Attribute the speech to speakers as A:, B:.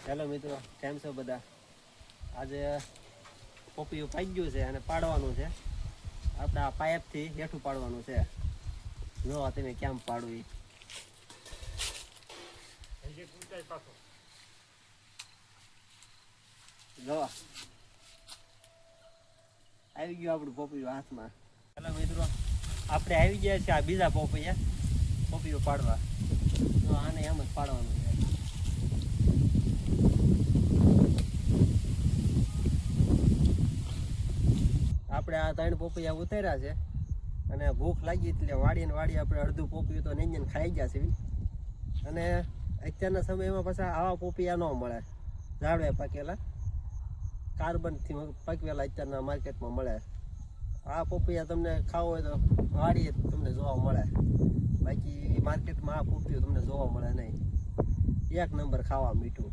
A: Hello મિત્રો, કેમ છો બધા? આજે પોપિયું પાઈ ગયું છે અને પાડવાનું છે. આપણે આ પાઇપથી હેઠું પાડવાનું છે. જો તમે કેમ પાડવું જો આવી ગયું આપણું પોપિયું હાથમાં. હેલો મિત્રો, આપણે આવી ગયા છે આ બીજા પોપિયું પાડવા. તો આને એમ જ પાડવાનું છે. આપણે આ 3 પોપિયા ઉતાર્યા છે અને ભૂખ લાગી એટલે વાડી આપણે અડધું પોપિયું તો નંજન ખાઈ ગયા છે. અને અત્યારના સમયમાં પાછા આવા પોપિયા ન મળે, ઝાડવે પાકેલા કાર્બનથી પકવેલા અત્યારના માર્કેટમાં મળે. આ પોપિયા તમને ખાવો હોય તો વાડીએ તમને જોવા મળે, બાકી માર્કેટમાં આ પોપિયું તમને જોવા મળે નહીં. 1 નંબર ખાવા મીઠું.